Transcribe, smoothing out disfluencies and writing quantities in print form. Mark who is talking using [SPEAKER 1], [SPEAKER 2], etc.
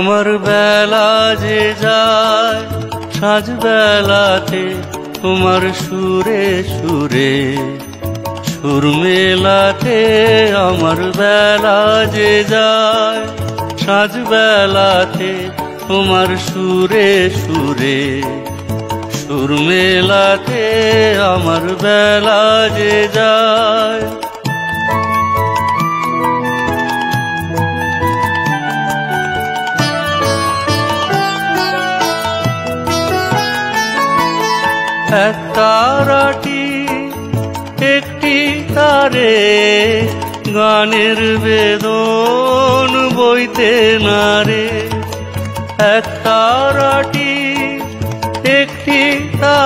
[SPEAKER 1] আমার বেলা যে যায় সাঁঝ বেলাতে তোমার সুরে সুরে সুর মেলাতে। আমার বেলা যে যায় সাঁঝ বেলাতে তোমার সুরে সুরে সুর মেলাতে। আমার বেলা যে যায় এক তারাটি একটি তারে গানের বেদন বইতে নারে। এক তারাটি একটি তারে